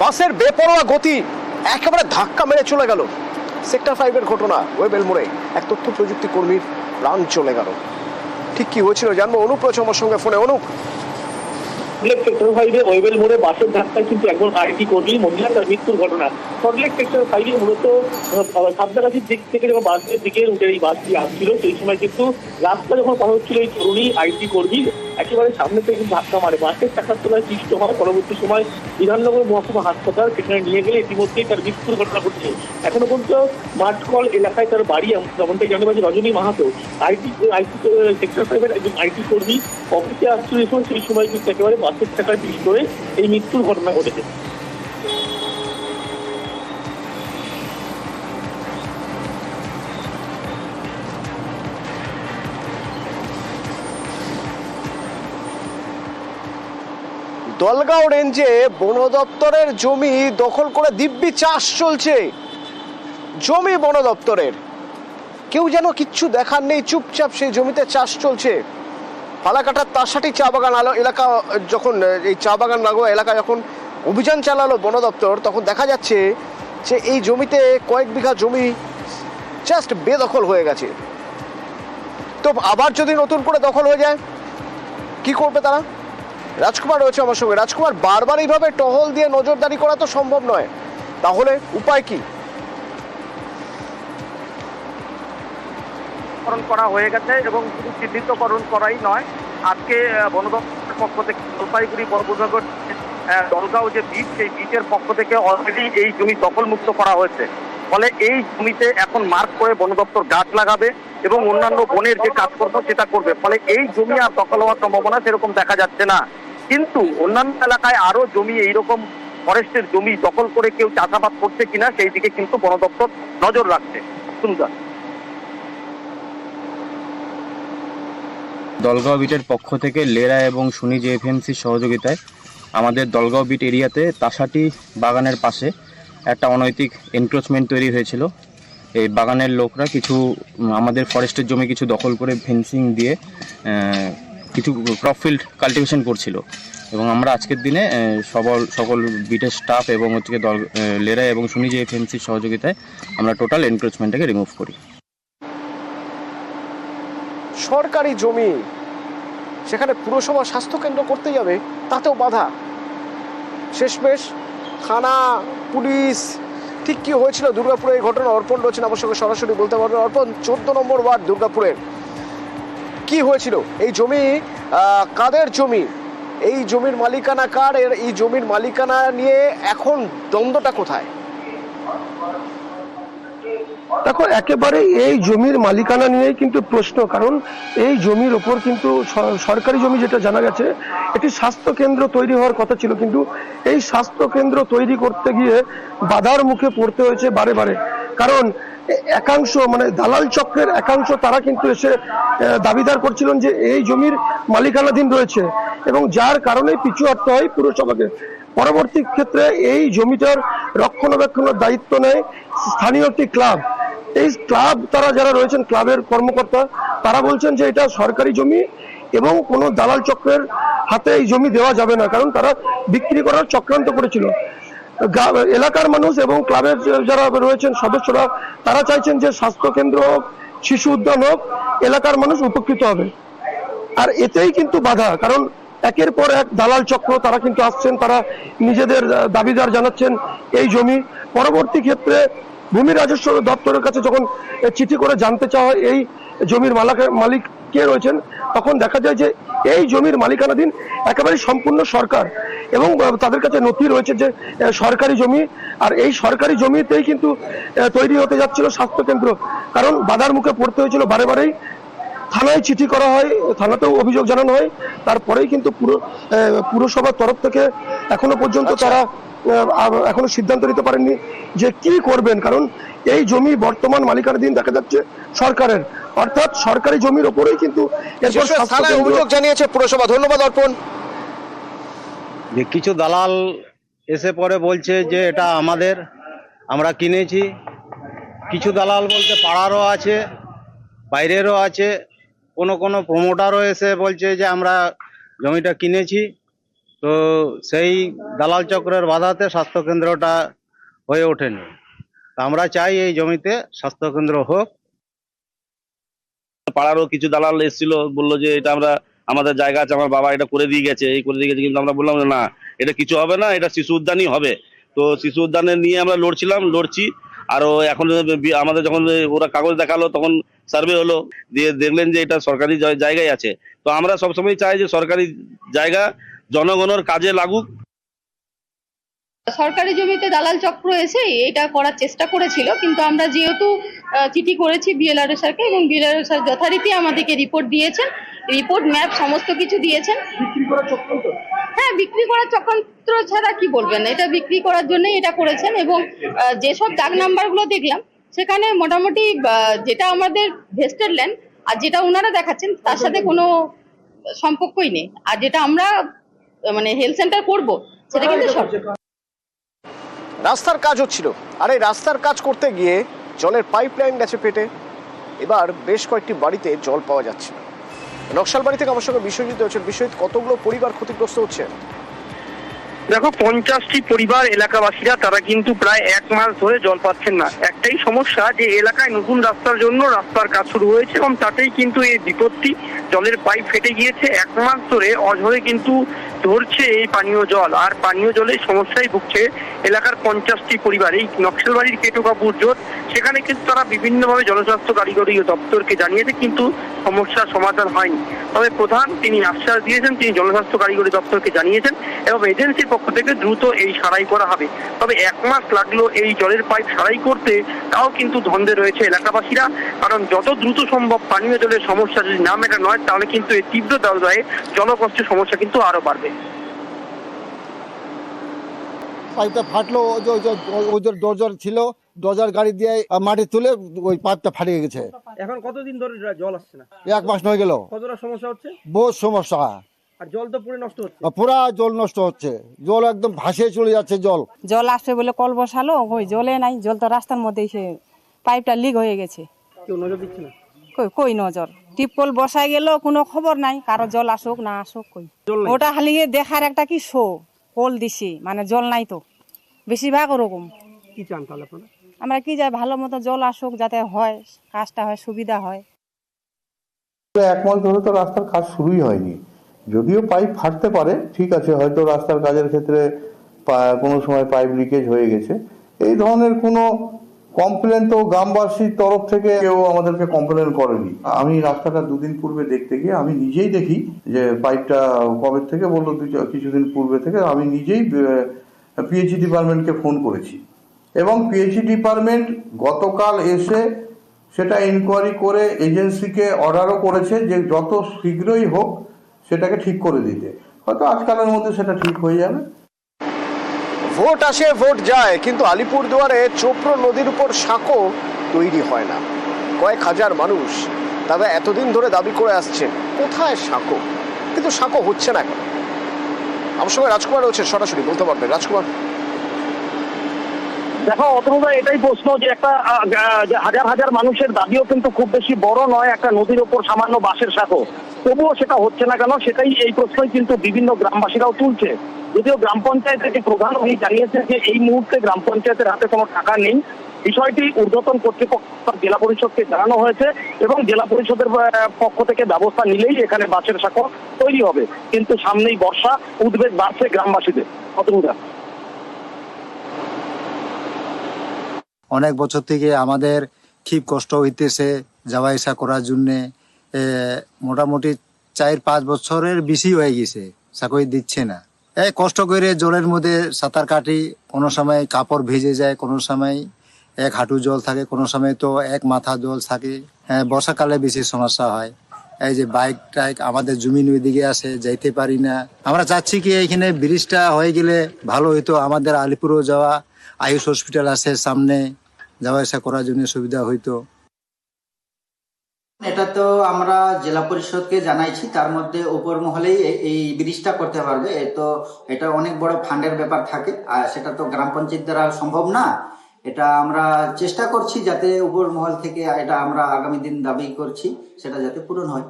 বাসের বেপরোয়া গতি একেবারে ধাক্কা মেরে চলে গেল। সেক্টর 5-এর ঘটনা, ওয়েবেল মোড়ে এক তথ্য প্রযুক্তি কর্মীর প্রাণ চলে গেল। ঠিক কি হয়েছিল জানবো, অনুপ রয়েছে আমার সঙ্গে ফোনে। অনুপ, সেক্টর 5-এ ওয়েবেল মোড়ে বাসের ধাক্কায় কিন্তু একজন আইটি কর্মী মহিলা তার মৃত্যুর ঘটনা। সল্টলেক সেক্টর 5-এ মূলত সাবদাগাছির দিক থেকে যখন বাসের দিকে উঠে এই বাসটি আসছিল, সেই সময় কিন্তু রাস্তা যখন পার হচ্ছিল এই তরুণী আইটি কর্মী একেবারে সামনে থেকে কিন্তু ধাক্কা মারে, বাসের চাকার তলায় পিষ্ট হয়। পরবর্তী সময় বিধাননগর মহকুমা হাসপাতাল, সেখানে নিয়ে গেলে ইতিমধ্যেই তার মৃত্যুর ঘটনা ঘটেছে। এখনো পর্যন্ত মাঠকল এলাকায় তার বাড়ি, যেমনটাই জানতে পারছি রজনী মাহাতো আইটি সেক্টর 5-এর একজন আইটি কর্মী অফিসে আসছিল, সেই সময় কিন্তু একেবারে বাসের চাকায় পিষ্ট হয়ে এই মৃত্যুর ঘটনা ঘটেছে। দলগাঁও রেঞ্জে বন দপ্তরের জমি দখল করে দিব্যি চাষ চলছে। জমি বন দপ্তরের, কেউ যেন কিচ্ছু দেখার নেই, চুপচাপ সেই জমিতে চাষ চলছে। ফালাকাটার তাসাটি চা বাগান এলাকা, যখন এই চা বাগান লাগোয়া এলাকা যখন অভিযান চালালো বন দপ্তর, তখন দেখা যাচ্ছে যে এই জমিতে কয়েক বিঘা জমি জাস্ট বেদখল হয়ে গেছে। তো আবার যদি নতুন করে দখল হয়ে যায়, কি করবে তারা? রাজকুমার রয়েছে আমার সঙ্গে। রাজকুমার, বারবার এইভাবে টহল দিয়ে নজরদারি করা তো সম্ভব নয়, তাহলে উপায় কি? করা হয়ে গেছে এবং শুধু চিহ্নিতকরণ করাই নয়, আজকে বন দপ্তরের পক্ষ থেকে জলপাইগুড়ি বনবিভাগের দলগাঁও যে বিচ, সেই বিচের পক্ষ থেকে অলরেডি এই জমি দখলমুক্ত করা হয়েছে। ফলে এই জমিতে এখন মার্ক করে বন দপ্তর গাছ লাগাবে এবং অন্যান্য বনের যে কাজকর্ম সেটা করবে। ফলে এই জমি আর দখল হওয়ার সম্ভাবনা সেরকম দেখা যাচ্ছে না। কিন্তু অন্যান্য এলাকায় আরো জমি এইরকম ফরেস্টের জমি দখল করে কেউ চাষাবাদ করছে কিনা সেই দিকে কিন্তু বন দপ্তর নজর রাখছে। সুন্দর। দলগাঁও বিটের পক্ষ থেকে লেরা এবং সুনি জেএফএমসির সহযোগিতায় আমাদের দলগাঁও বিট এরিয়াতে তাসাটি বাগানের পাশে একটা অনৈতিক এনক্রোচমেন্ট তৈরি হয়েছিল। এই বাগানের লোকরা কিছু আমাদের ফরেস্টের জমি কিছু দখল করে ফেন্সিং দিয়ে কিছু ক্রপ ফিল্ড কাল্টিভেশন করছিল এবং আমরা আজকের দিনে সকল বিটের স্টাফ এবং হচ্ছে লেরা এবং সুনি জেএফএমসির সহযোগিতায় আমরা টোটাল এনক্রোচমেন্টটাকে রিমুভ করি। সরকারি জমি, সেখানে পুরসভা স্বাস্থ্যকেন্দ্র করতে যাবে, তাতেও বাধা। শেষমেশ থানা, পুলিশ, ঠিক কি হয়েছিল দুর্গাপুরে এই ঘটনা? অর্পণ রয়েছেন আমার সঙ্গে, সরাসরি বলতে পারবেন। অর্পণ, 14 নম্বর ওয়ার্ড দুর্গাপুরের কি হয়েছিল? এই জমি কাদের জমি? এই জমির মালিকানা কার? এই জমির মালিকানা নিয়ে এখন দ্বন্দ্বটা কোথায়? দেখো, একেবারে এই জমির মালিকানা নিয়েই কিন্তু প্রশ্ন, কারণ এই জমির ওপর কিন্তু সরকারি জমি, যেটা জানা গেছে একটি স্বাস্থ্য কেন্দ্র তৈরি হওয়ার কথা ছিল, কিন্তু এই স্বাস্থ্য কেন্দ্র তৈরি করতে গিয়ে বাধার মুখে পড়তে হয়েছে বারে বারে। কারণ একাংশ, মানে দালাল চক্রের একাংশ, তারা কিন্তু এসে দাবিদার করছিলেন যে এই জমির মালিকানাধীন রয়েছে এবং যার কারণে পিছু হটতে হয় পুরসভাকে। পরবর্তী ক্ষেত্রে এই জমিটার রক্ষণাবেক্ষণের দায়িত্ব নেয় স্থানীয় একটি ক্লাব। এই ক্লাব, তারা যারা রয়েছেন ক্লাবের কর্মকর্তা, তারা বলছেন যে এটা সরকারি জমি এবং কোনো দালাল চক্রের হাতে এই জমি দেওয়া যাবে না, কারণ তারা বিক্রি করার চক্রান্ত করেছিল। এলাকার মানুষ এবং ক্লাবের যারা রয়েছেন সদস্যরা, তারা চাইছেন যে স্বাস্থ্যকেন্দ্র হোক, শিশু উদ্যান হোক, এলাকার মানুষ উপকৃত হবে। আর এতেই কিন্তু বাধা, কারণ একের পর এক দালাল চক্র তারা কিন্তু আসছেন, তারা নিজেদের দাবিদার জানাচ্ছেন এই জমি। পরবর্তী ক্ষেত্রে ভূমি রাজস্ব দপ্তরের কাছে যখন চিঠি করে জানতে চাওয়া হয় এই জমির মালিক কে রয়েছেন, তখন দেখা যায় যে এই জমির মালিকানাধীন একেবারে সম্পূর্ণ সরকার এবং তাদের কাছে নথি রয়েছে যে সরকারি জমি। আর এই সরকারি জমিতেই কিন্তু তৈরি হতে যাচ্ছিল স্বাস্থ্যকেন্দ্র, কারণ বাধার মুখে পড়তে হয়েছিল বারে বারেই। থানায় চিঠি করা হয়, থানাতেও অভিযোগ জানানো হয়, তারপরেই কিন্তু পুরসভার তরফ থেকে এখনো পর্যন্ত তারা এখনো সিদ্ধান্ত নিতে পারেননি যে কি করবেন, কারণ এই জমি বর্তমান মালিকানাধীন দেখা যাচ্ছে সরকারের, অর্থাৎ সরকারি জমির ওপরেই কিন্তু অভিযোগ জানিয়েছে পুরসভা। ধন্যবাদ অর্পণ। যে কিছু দালাল এসে পরে বলছে যে এটা আমাদের, আমরা কিনেছি। কিছু দালাল বলতে পাড়ারও আছে, বাইরেরও আছে, কোনো প্রমোটারও এসে বলছে যে আমরা জমিটা কিনেছি। তো সেই দালাল চক্রের বাধাতে স্বাস্থ্যকেন্দ্রটা হয়ে ওঠেনি। তা আমরা চাই এই জমিতে স্বাস্থ্যকেন্দ্র হোক। পাড়ারও কিছু দালাল এসেছিল, বললো যে এটা আমরা আমাদের জায়গা আছে, আমার বাবা এটা করে দিয়ে গেছে, এই করে দিয়ে গেছে, কিন্তু আমরা বললাম যে না, এটা কিছু হবে না, এটা শিশু উদ্যানই হবে। তো শিশু উদ্যানে নিয়ে আমরা লড়ছি। আরো এখন আমাদের যখন ওরা কাগজ দেখালো তখন সার্ভে হলো, দিয়ে দেখলেন যে এটা সরকারি জায়গায় আছে। তো আমরা সবসময় চাই যে সরকারি জায়গা জনগণের কাজে লাগুক। সরকারি জমিতে দালাল চক্র এসে এটা করার চেষ্টা করেছিল, কিন্তু আমরা যেহেতু চিঠি করেছি বিএলআরও স্যারকে এবং বিএলআরও স্যার যথারীতি আমাদেরকে রিপোর্ট দিয়েছেন, রিপোর্ট ম্যাপ সমস্ত কিছু দিয়েছেন। হ্যাঁ, বিক্রি করার চক্রান্ত ছাড়া কি বলবেন, এটা বিক্রি করার জন্যই এটা করেছেন। এবং যেসব দাগ নাম্বারগুলো দেখলাম সেখানে মোটামুটি যেটা আমাদের ভেস্টেড ল্যান্ড আর যেটা ওনারা দেখাচ্ছেন তার সাথে কোনো সম্পর্কই নেই। আর যেটা আমরা মানে হেলথ সেন্টার করবো সেটা কিন্তু সরকার। রাস্তার কাজ হচ্ছিল, আর এই রাস্তার কাজ করতে গিয়ে জলের পাইপ লাইন গেছে পেটে। এবার বেশ কয়েকটি বাড়িতে জল পাওয়া যাচ্ছে না। নকশালবাড়ি থেকে আমার সঙ্গে বিশ্বজিৎ হচ্ছেন। বিশ্বজিৎ, কতগুলো পরিবার ক্ষতিগ্রস্ত হচ্ছে? দেখো, 50টি পরিবার এলাকাবাসীরা তারা কিন্তু প্রায় 1 মাস ধরে জল পাচ্ছেন না। একটাই সমস্যা যে এলাকায় নতুন রাস্তার জন্য রাস্তার কাজ শুরু হয়েছে এবং তাতেই কিন্তু এই বিপত্তি, জলের পাইপ ফেটে গিয়েছে। 1 মাস ধরে অঝরে কিন্তু ধরছে এই পানীয় জল, আর পানীয় জলের সমস্যায় ভুগছে এলাকার 50টি পরিবার। এই নকশালবাড়ির কেটুকাপুর জোট, সেখানে কিন্তু তারা বিভিন্নভাবে জনস্বাস্থ্য কারিগরি দপ্তরকে জানিয়েছে, কিন্তু সমস্যার সমাধান হয়নি। তবে প্রধান তিনি আশ্বাস দিয়েছেন, তিনি জনস্বাস্থ্য কারিগরি দপ্তরকে জানিয়েছেন এবং এজেন্সির পক্ষ থেকে দ্রুত এই সারাই করা হবে। তবে 1 মাস লাগলো এই জলের পাইপ সারাই করতে, তাও কিন্তু ধন্দে রয়েছে এলাকাবাসীরা। কারণ যত দ্রুত সম্ভব পানীয় জলের সমস্যা যদি না মেটানো হয়, তাহলে কিন্তু এই তীব্র দাবদাহে জনকষ্টের সমস্যা কিন্তু আরো বাড়বে। পাইপটা ফাটলো, ওই যে ডোজার ছিল, ডোজার গাড়ি দিয়ে মাটি তুলে ওই পাইপটা ফাটিয়ে গেছে। এখন কতদিন ধরে জল আসছে না? 1 মাস হয়ে গেল। কতটা সমস্যা হচ্ছে? বহুত সমস্যা। আর জল তো পুরো নষ্ট হচ্ছে। পুরা জল নষ্ট হচ্ছে, জল একদম ভাসিয়ে চলে যাচ্ছে। জল আসবে বলে কল বসালো, ওই জলে নাই, জল তো রাস্তার মধ্যেই, সে পাইপটা লিক হয়ে গেছে। কেউ নজর দিচ্ছে না? কই নজর, টিপকল বসাই গেল, কোনো খবর নাই কারো, জল আসুক না আসুক কই। ওটা খালি দেখার একটা কি শো, কল দিছি মানে জল নাই তো, বেশিরভাগ ওরকম। কি চান তাহলে আপনারা? আমরা কি যাই, ভালো মতো জল আসুক, যাতে হয় কাজটা হয়, সুবিধা হয়। 1 মাস ধরে তো রাস্তার কাজ শুরুই হয়নি। যদিও পাইপ ফাটতে পারে, ঠিক আছে, হয়তো রাস্তার কাজের ক্ষেত্রে কোনো সময় পাইপ লিকেজ হয়ে গেছে। এই ধরনের কোনো কমপ্লেন তো গ্রামবাসীর তরফ থেকে কেউ আমাদেরকে কমপ্লেন করেনি। আমি রাস্তাটা 2 দিন পূর্বে দেখতে গিয়ে আমি নিজেই দেখি যে পাইপটা কবে থেকে বললো, কিছুদিন পূর্বে থেকে আমি নিজেই পিএইচই ডিপার্টমেন্টকে ফোন করেছি এবং পিএইচই ডিপার্টমেন্ট গতকাল এসে সেটা ইনকোয়ারি করে এজেন্সিকে অর্ডারও করেছে যে যত শীঘ্রই হোক সেটাকে ঠিক করে দিতে। হয়তো আজকালের মধ্যে সেটা ঠিক হয়ে যাবে। ভোট আসে ভোট যায়, কিন্তু আলিপুরদুয়ারে চোপড়া নদীর উপর সাঁকো তৈরি হয় না। কয়েক হাজার মানুষ তারা এতদিন ধরে দাবি করে আসছেন, কোথায় সাঁকো, কিন্তু সাঁকো হচ্ছে না কেন? আমার সঙ্গে রাজকুমার রয়েছে, সরাসরি বলতে পারবেন। রাজকুমার, দেখো অতনুদা, এটাই প্রশ্ন যে একটা হাজার হাজার মানুষের দাবিও কিন্তু খুব বেশি বড় নয়, একটা নদীর ওপর সামান্য বাঁশের সাঁকো, তবুও সেটা হচ্ছে না কেন, সেটাই এই প্রশ্নই কিন্তু বিভিন্ন গ্রামবাসীরাও তুলছে। যদিও গ্রাম পঞ্চায়েতের যে প্রধান, উনি জানিয়েছেন যে এই মুহূর্তে গ্রাম পঞ্চায়েতের হাতে কোনো টাকা নেই। বিষয়টি ঊর্ধ্বতন কর্তৃপক্ষ জেলা পরিষদকে জানানো হয়েছে এবং জেলা পরিষদের পক্ষ থেকে ব্যবস্থা নিলেই এখানে বাঁশের সাঁকো তৈরি হবে। কিন্তু সামনেই বর্ষা, উদ্বেগ বাড়ছে গ্রামবাসীদের। অতনুদা, অনেক বছর থেকে আমাদের খুব কষ্ট হইতেছে যাওয়া আসা করার জন্যে। মোটামুটি 4-5 বছরের বেশি হয়ে গেছে, সাঁকোই দিচ্ছে না। এই কষ্ট করে জলের মধ্যে সাঁতার কাটি, কোনো সময় কাপড় ভিজে যায়, কোনো সময় 1 হাঁটু জল থাকে, কোনো সময় তো 1 মাথা জল থাকে। বর্ষাকালে বেশি সমস্যা হয়। এই যে বাইক টাইক আমাদের জমিন ওইদিকে আসে, যাইতে পারি না। আমরা চাচ্ছি কি এখানে ব্রিজটা হয়ে গেলে ভালো হইতো, আমাদের আলিপুরও যাওয়া, আয়ুষ হসপিটাল আছে সামনে, যাওয়া আসা করার জন্য সুবিধা হইতো। এটা তো আমরা জেলা পরিষদকে জানাইছি, তার মধ্যে উপর মহলেই এই ব্রিজটা করতে পারবে। এটা অনেক বড় ফান্ডের ব্যাপার থাকে, আর সেটা তো গ্রাম পঞ্চায়েত দ্বারা সম্ভব না। এটা আমরা চেষ্টা করছি যাতে উপর মহল থেকে, এটা আমরা আগামী দিন দাবি করছি সেটা যাতে পূরণ হয়।